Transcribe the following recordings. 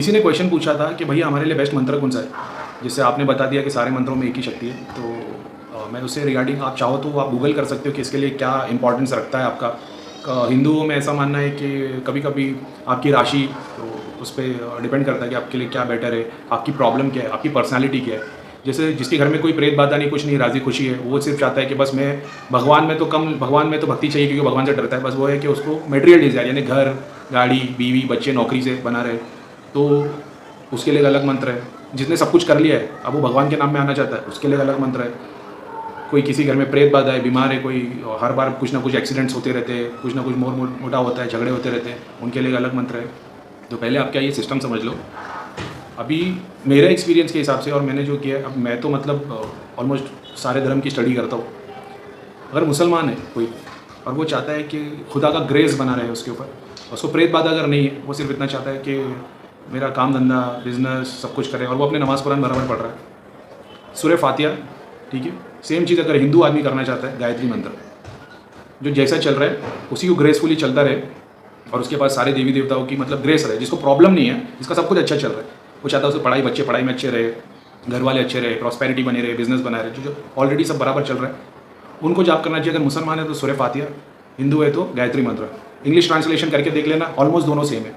किसी ने क्वेश्चन पूछा था कि भैया हमारे लिए बेस्ट मंत्र कौन सा है, जिससे आपने बता दिया कि सारे मंत्रों में एक ही शक्ति है। तो मैं उससे रिगार्डिंग आप चाहो तो आप गूगल कर सकते हो कि इसके लिए क्या इंपॉर्टेंस रखता है आपका। हिंदुओं में ऐसा मानना है कि कभी कभी आपकी राशि तो उस पर डिपेंड करता है कि आपके लिए क्या बेटर है, आपकी प्रॉब्लम क्या है, आपकी पर्सनैलिटी क्या है। जैसे जिसके घर में कोई प्रेत बाधा नहीं, कुछ नहीं, राजी खुशी है, वो सिर्फ चाहता है कि बस मैं भगवान में तो भक्ति चाहिए क्योंकि भगवान से डरता है। बस वो है कि उसको मटेरियल डिज़ायर यानी घर, गाड़ी, बीवी, बच्चे, नौकरी से बना रहे, तो उसके लिए एक अलग मंत्र है। जिसने सब कुछ कर लिया है, अब वो भगवान के नाम में आना चाहता है, उसके लिए अलग मंत्र है। कोई किसी घर में प्रेत बाधा है, बीमार है, कोई हर बार कुछ ना कुछ एक्सीडेंट्स होते रहते हैं, कुछ ना कुछ मोटा होता है, झगड़े होते रहते हैं, उनके लिए एक अलग मंत्र है। तो पहले आप क्या ये सिस्टम समझ लो। अभी मेरे एक्सपीरियंस के हिसाब से और मैंने जो किया है, अब मैं तो मतलब ऑलमोस्ट सारे धर्म की स्टडी करता हूँ। अगर मुसलमान है कोई और वो चाहता है कि खुदा का ग्रेस बना रहे उसके ऊपर, उसको प्रेत बाधा अगर नहीं है, वो सिर्फ इतना चाहता है कि मेरा काम धंधा बिजनेस सब कुछ करे और वो अपने नमाज़ कुरान बराबर पढ़ रहा है, सूरह फातिहा, ठीक है। सेम चीज़ अगर हिंदू आदमी करना चाहता है, गायत्री मंत्र जो जैसा चल रहा है उसी को ग्रेसफुली चलता रहे और उसके पास सारे देवी देवताओं की मतलब ग्रेस रहे, जिसको प्रॉब्लम नहीं है, जिसका सब कुछ अच्छा चल रहा है, वो चाहता है उसको पढ़ाई, बच्चे पढ़ाई में अच्छे रहे, घर वाले अच्छे रहे, प्रॉस्पेरिटी बने रहे, बिजनेस बना रहे, जो ऑलरेडी सब बराबर चल रहा है, उनको जाप करना चाहिए। अगर मुसलमान है तो सूरह फातिहा, हिंदू है तो गायत्री मंत्र। इंग्लिश ट्रांसलेशन करके देख लेना, ऑलमोस्ट दोनों सेम है।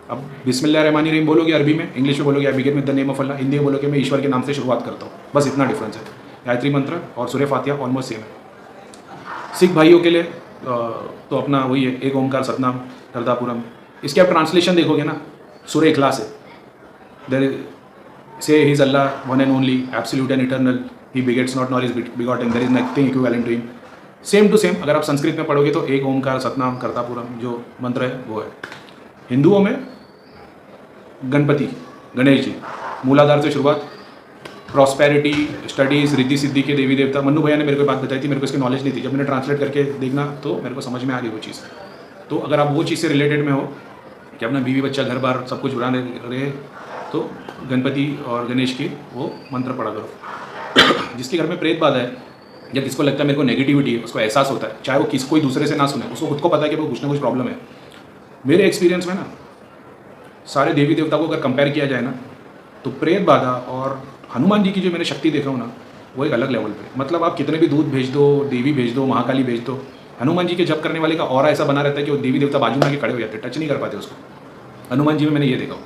अब बिस्मिल्लाहिर्रहमानिर्रहीम बोलोगे अरबी में, इंग्लिश में बोलोगे I begin with the name of Allah, Hindi में बोलोगे मैं ईश्वर के नाम से शुरुआत करता हूँ, बस इतना डिफरेंस है। गायत्री मंत्र और सूरह फातिहा ऑलमोस्ट सेम है। सिख भाइयों के लिए तो अपना वही है, एक ओंकार सतनाम करतापुरम। इसके आप ट्रांसलेशन देखोगे ना, सूरह इखलास है, there say he is Allah one and only absolute and eternal, he begets not nor is begotten, there is nothing equivalent to him. Same to same अगर आप संस्कृत में पढ़ोगे तो एक ओंकार सतनाम करतापुरम जो मंत्र है वो है। हिंदुओं में गणपति, गणेश जी, मूलाधार से शुरुआत, प्रॉस्पेरिटी, स्टडीज़, रिद्धि सिद्धि के देवी देवता। मन्नू भैया ने मेरे को बात बताई थी, मेरे को इसकी नॉलेज नहीं थी, जब मैंने ट्रांसलेट करके देखना तो मेरे को समझ में आ गई वो चीज़। तो अगर आप वो चीज़ से रिलेटेड में हो कि अपना बीवी बच्चा घर बार सब कुछ बुराने रहे, तो गणपति और गणेश के वो मंत्र पढ़ा करो। जिसके घर में प्रेत बाधा है या किसको लगता है मेरे को नेगेटिविटी है, उसको एहसास होता है, चाहे वो कोई दूसरे से ना सुने, उसको खुद को पता है कि वो कुछ ना कुछ प्रॉब्लम है। मेरे एक्सपीरियंस में ना सारे देवी देवता को अगर कंपेयर किया जाए ना, तो प्रेत बाधा और हनुमान जी की जो मैंने शक्ति देखा हूँ ना, वो एक अलग लेवल पे। मतलब आप कितने भी दूध भेज दो, देवी भेज दो, महाकाली भेज दो, हनुमान जी के जप करने वाले का ऑरा ऐसा बना रहता है कि वो देवी देवता बाजू में आके खड़े हो जाते, टच नहीं कर पाते उसको। हनुमान जी में मैंने ये देखा हूँ।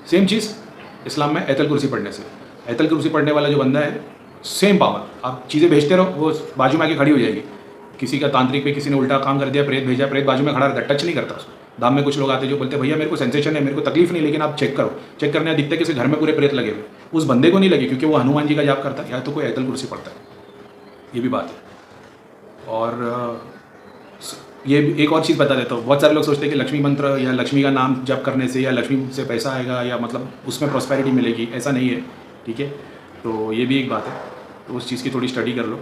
सेम चीज़ इस्लाम में आयतल कुर्सी पढ़ने से, आयतल कुर्सी पढ़ने वाला जो बंदा है, सेम पावर, आप चीज़ें भेजते रहो वो बाजू में आके खड़ी हो जाएगी। किसी का तांत्रिक पे किसी ने उल्टा काम कर दिया, प्रेत भेजा, प्रेत बाजू में खड़ा रहता, टच नहीं करता उसको। धाम में कुछ लोग आते जो बोलते भैया मेरे को सेंसेशन है, मेरे को तकलीफ नहीं, लेकिन आप चेक करो, चेक करने दिखते किसी घर में पूरे प्रेत लगे हुए, उस बंदे को नहीं लगे क्योंकि वो हनुमान जी का जाप करता है या तो कोई आयतल कुर्सी पढ़ता है, ये भी बात है। और ये एक और चीज़ बता देता हूँ, बहुत सारे लोग सोचते हैं कि लक्ष्मी मंत्र या लक्ष्मी का नाम जप करने से या लक्ष्मी से पैसा आएगा या मतलब उसमें प्रॉस्पेरिटी मिलेगी, ऐसा नहीं है, ठीक है। तो ये भी एक बात है, तो उस चीज़ की थोड़ी स्टडी कर लो।